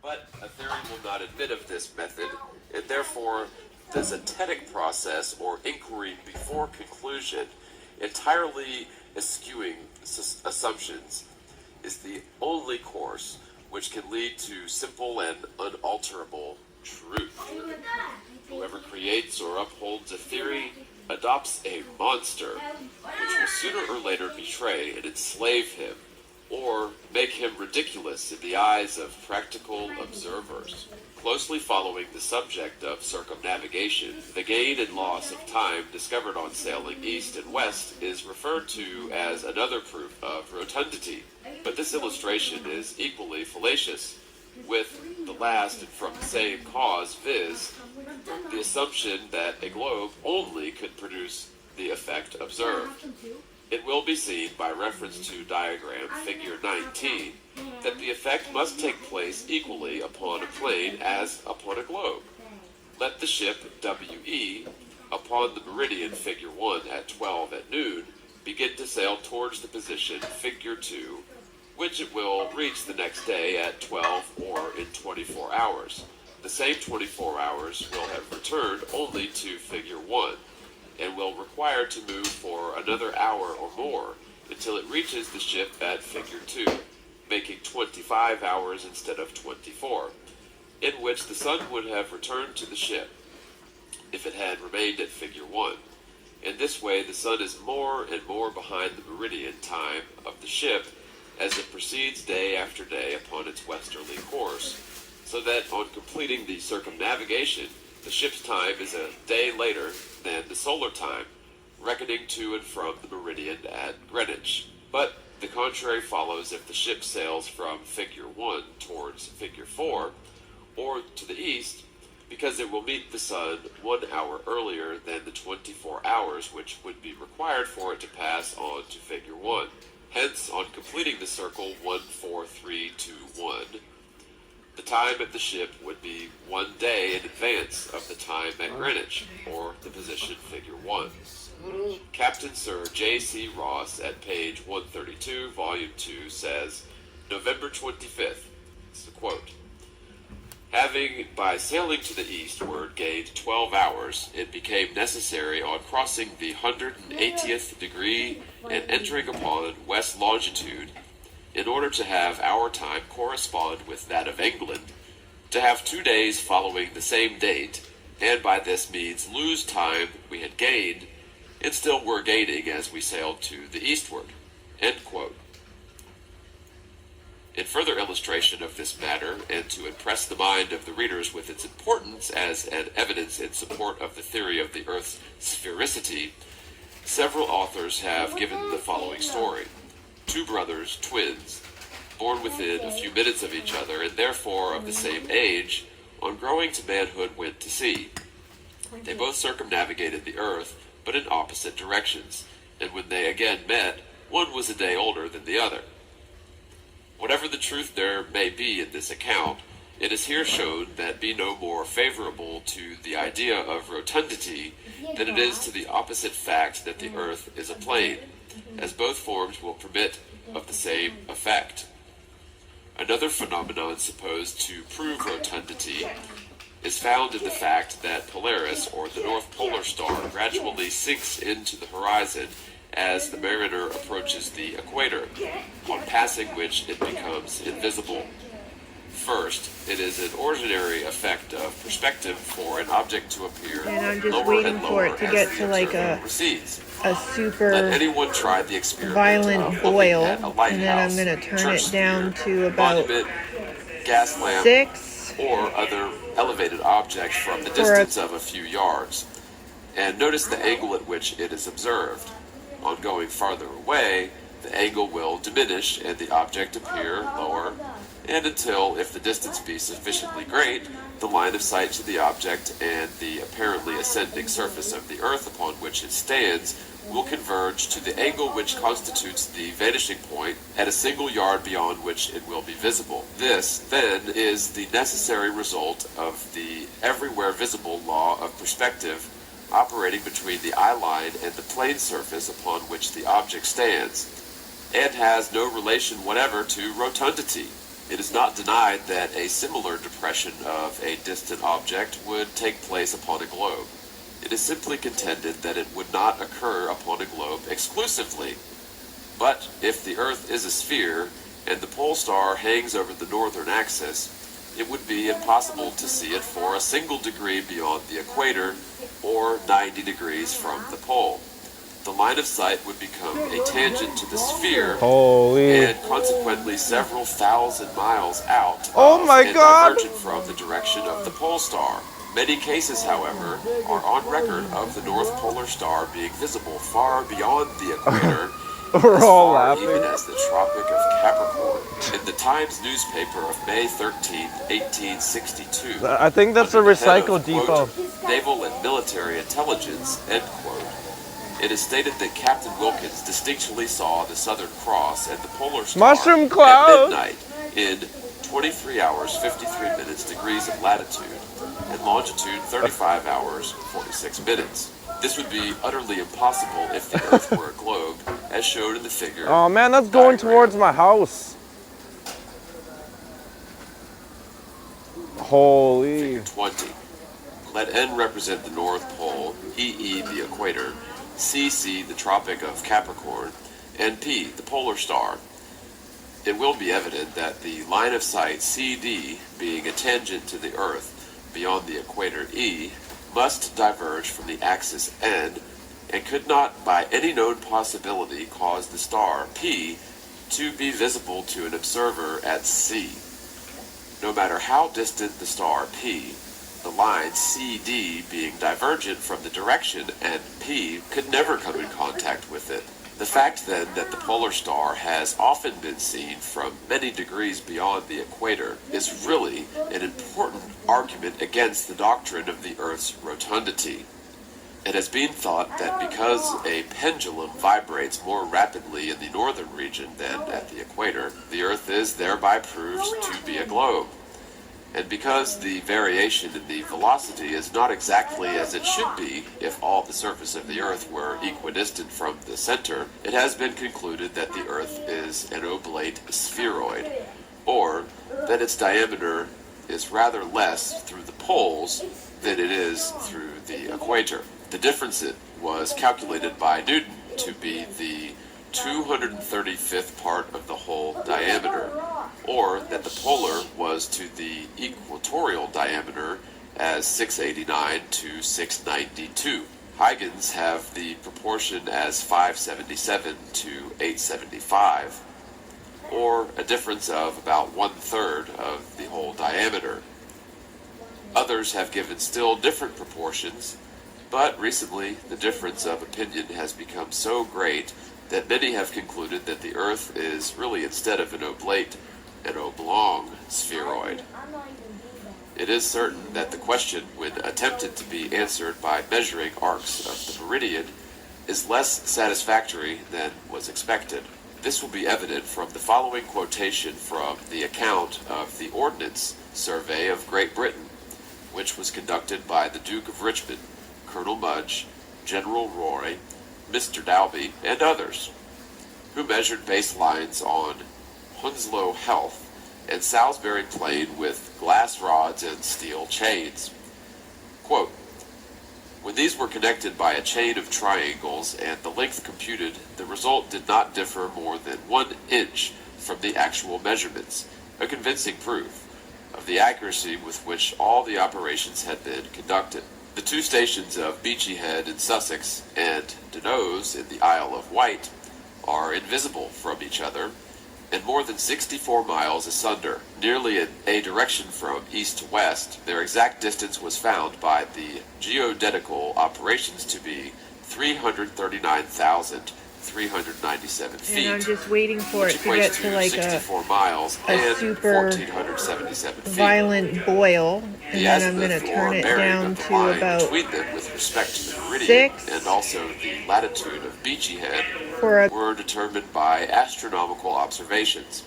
But a theory will not admit of this method, and therefore the zetetic process, or inquiry before conclusion, entirely eschewing assumptions, is the only course which can lead to simple and unalterable truth. Whoever creates or upholds a theory adopts a monster, which will sooner or later betray and enslave him, or make him ridiculous in the eyes of practical observers. Closely following the subject of circumnavigation, the gain and loss of time discovered on sailing east and west is referred to as another proof of rotundity. But this illustration is equally fallacious, with the last and from the same cause, viz., the assumption that a globe only could produce the effect observed. It will be seen by reference to diagram figure 19 that the effect must take place equally upon a plane as upon a globe. Let the ship WE, upon the meridian figure 1 at 12 at noon, begin to sail towards the position figure 2, which it will reach the next day at 12 or in 24 hours. The same 24 hours will have returned only to figure 1, and will require to move for another hour or more until it reaches the ship at figure 2, making 25 hours instead of 24, in which the sun would have returned to the ship if it had remained at figure 1. In this way, the sun is more and more behind the meridian time of the ship as it proceeds day after day upon its westerly course, so that on completing the circumnavigation, the ship's time is a day later than the solar time, reckoning to and from the meridian at Greenwich. But the contrary follows if the ship sails from figure 1 towards figure 4, or to the east, because it will meet the sun 1 hour earlier than the 24 hours which would be required for it to pass on to figure 1. Hence, on completing the circle 1, 4, 3, 2, 1, the time at the ship would be 1 day in advance of the time at Greenwich, or the position figure 1. Captain Sir J.C. Ross at page 132, volume 2, says, November 25th, it's the quote, having by sailing to the eastward gained 12 hours, it became necessary on crossing the 180th degree and entering upon west longitude, in order to have our time correspond with that of England, to have 2 days following the same date, and by this means lose time we had gained, and still were gaining as we sailed to the eastward. End quote. In further illustration of this matter, and to impress the mind of the readers with its importance as an evidence in support of the theory of the Earth's sphericity, several authors have given the following story. 2 brothers, twins, born within a few minutes of each other, and therefore of the same age, on growing to manhood went to sea. They both circumnavigated the earth, but in opposite directions, and when they again met, one was a day older than the other. Whatever the truth there may be in this account, it is here shown that be no more favorable to the idea of rotundity than it is to the opposite fact that the earth is a plane, as both forms will permit of the same effect. Another phenomenon supposed to prove rotundity is found in the fact that Polaris, or the North Polar Star, gradually sinks into the horizon as the mariner approaches the equator, on passing which it becomes invisible. First, it is an ordinary effect of perspective for an object to appear and I'm just lower waiting and for lower it to as get the to like observer a recedes. super Let anyone try the experiment violent of boil, looking at a and lighthouse, then I'm going to turn church it down spire, to about monument, gas lamp, 6 or other elevated object from the distance of a few yards, and notice the angle at which it is observed. On going farther away, the angle will diminish and the object appear lower, and until, if the distance be sufficiently great, the line of sight to the object and the apparently ascending surface of the earth upon which it stands will converge to the angle which constitutes the vanishing point at a single yard beyond which it will be visible. This, then, is the necessary result of the everywhere visible law of perspective operating between the eye line and the plane surface upon which the object stands, and has no relation whatever to rotundity. It is not denied that a similar depression of a distant object would take place upon a globe. It is simply contended that it would not occur upon a globe exclusively. But if the Earth is a sphere, and the pole star hangs over the northern axis, it would be impossible to see it for a single degree beyond the equator, or 90 degrees from the pole. The line of sight would become a tangent to the sphere, and consequently several thousand miles out and divergent from the direction of the pole star. Many cases, however, are on record of the North Polar Star being visible far beyond the equator, We're all laughing. even as the Tropic of Capricorn. In the Times newspaper of May 13, 1862, I think that's a under the head recycle of, depot. quote, Naval and Military Intelligence, end quote, it is stated that Captain Wilkins distinctly saw the Southern Cross and the Polar Star Mushroom cloud at midnight in 23 hours 53 minutes degrees of latitude and longitude 35 hours 46 minutes. This would be utterly impossible if the Earth were a globe, as shown in the figure. Oh man, that's going towards my house. Holy. Figure 20. Let N represent the North Pole, EE the equator, CC the Tropic of Capricorn, and P the Polar Star. It will be evident that the line of sight CD, being a tangent to the Earth beyond the equator E, must diverge from the axis N, and could not by any known possibility cause the star P to be visible to an observer at C. No matter how distant the star P, the line CD being divergent from the direction NP could never come in contact with it. The fact then that the polar star has often been seen from many degrees beyond the equator is really an important argument against the doctrine of the Earth's rotundity. It has been thought that because a pendulum vibrates more rapidly in the northern region than at the equator, the Earth is thereby proved to be a globe. And because the variation in the velocity is not exactly as it should be if all the surface of the Earth were equidistant from the center, it has been concluded that the Earth is an oblate spheroid, or that its diameter is rather less through the poles than it is through the equator. The difference was calculated by Newton to be the 235th part of the whole diameter, or that the polar was to the equatorial diameter as 689 to 692. Huygens have the proportion as 577 to 875, or a difference of about 1/3 of the whole diameter. Others have given still different proportions, but recently the difference of opinion has become so great that many have concluded that the Earth is really, instead of an oblate, an oblong spheroid. It is certain that the question, when attempted to be answered by measuring arcs of the meridian, is less satisfactory than was expected. This will be evident from the following quotation from the account of the Ordnance Survey of Great Britain, which was conducted by the Duke of Richmond, Colonel Mudge, General Roy, Mr. Dalby, and others, who measured baselines on Hounslow Heath and Salisbury Plain with glass rods and steel chains. Quote, when these were connected by a chain of triangles and the length computed, the result did not differ more than 1 inch from the actual measurements, a convincing proof of the accuracy with which all the operations had been conducted. The two stations of Beachy Head in Sussex and Dunnose in the Isle of Wight are invisible from each other, and more than 64 miles asunder, nearly in a direction from east to west. Their exact distance was found by the geodetical operations to be 339,397 feet. And I'm just waiting for it to get to like 64 miles a and super 1,477 feet. violent boil, and The then I'm azimuth going to turn or it bearing down of the to line about between them with respect to the meridian 6 and also the latitude of Beachy Head for a were determined by astronomical observations.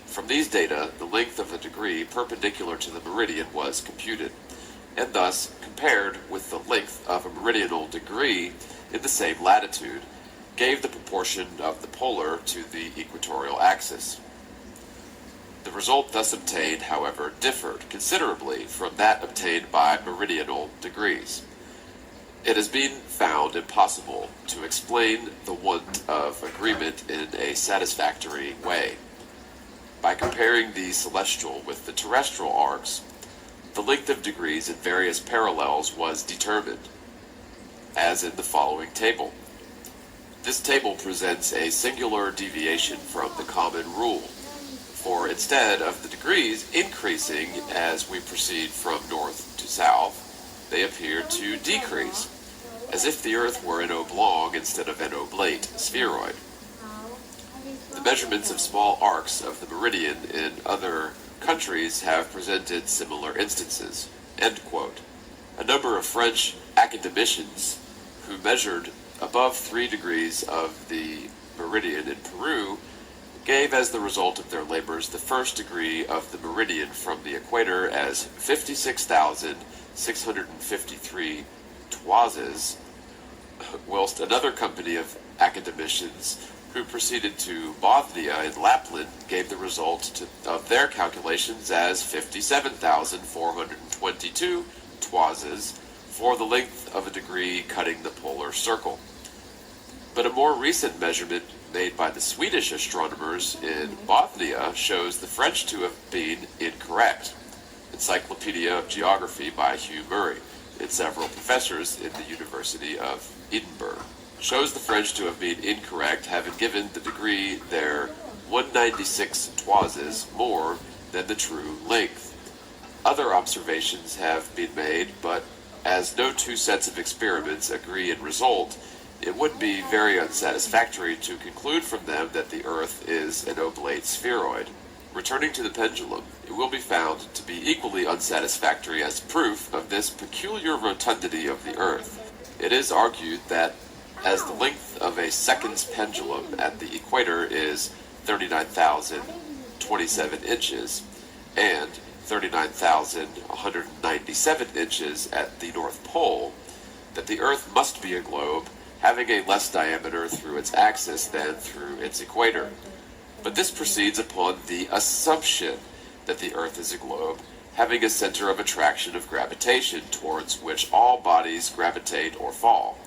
From these data, the length of a degree perpendicular to the meridian was computed, and thus compared with the length of a meridional degree in the same latitude, gave the proportion of the polar to the equatorial axis. The result thus obtained, however, differed considerably from that obtained by meridional degrees. It has been found impossible to explain the want of agreement in a satisfactory way. By comparing the celestial with the terrestrial arcs, the length of degrees in various parallels was determined, as in the following table. This table presents a singular deviation from the common rule, for instead of the degrees increasing as we proceed from north to south, they appear to decrease, as if the Earth were an oblong instead of an oblate spheroid. The measurements of small arcs of the meridian in other countries have presented similar instances." End quote. A number of French academicians who measured above 3 degrees of the meridian in Peru gave as the result of their labors the first degree of the meridian from the equator as 56,653 toises, whilst another company of academicians who proceeded to Bothnia in Lapland gave the result of their calculations as 57,422 toises for the length of a degree cutting the polar circle. But a more recent measurement made by the Swedish astronomers in Bothnia shows the French to have been incorrect. Encyclopedia of Geography by Hugh Murray and several professors in the University of Edinburgh shows the French to have been incorrect, having given the degree their 196 toises more than the true length. Other observations have been made, but as no two sets of experiments agree in result, it would be very unsatisfactory to conclude from them that the Earth is an oblate spheroid. Returning to the pendulum, it will be found to be equally unsatisfactory as proof of this peculiar rotundity of the Earth. It is argued that as the length of a second's pendulum at the equator is 39,027 inches and 39,197 inches at the North Pole, that the Earth must be a globe having a less diameter through its axis than through its equator. But this proceeds upon the assumption that the Earth is a globe having a center of attraction of gravitation towards which all bodies gravitate or fall.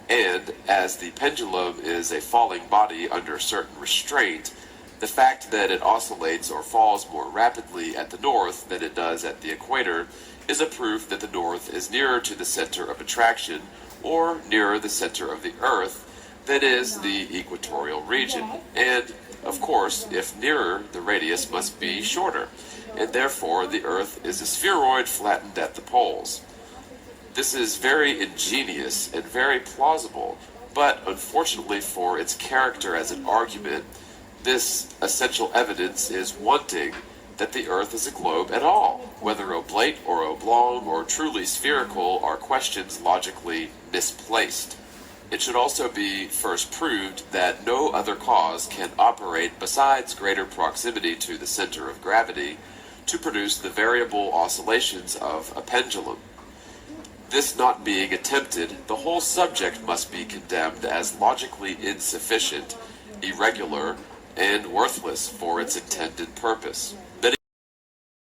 And as the pendulum is a falling body under certain restraint, the fact that it oscillates or falls more rapidly at the north than it does at the equator is a proof that the north is nearer to the center of attraction or nearer the center of the Earth than is the equatorial region. And, of course, if nearer, the radius must be shorter, and therefore the Earth is a spheroid flattened at the poles. This is very ingenious and very plausible, but unfortunately for its character as an argument, this essential evidence is wanting that the Earth is a globe at all. Whether oblate or oblong or truly spherical are questions logically misplaced. It should also be first proved that no other cause can operate besides greater proximity to the center of gravity to produce the variable oscillations of a pendulum. This not being attempted, the whole subject must be condemned as logically insufficient, irregular, and worthless for its intended purpose.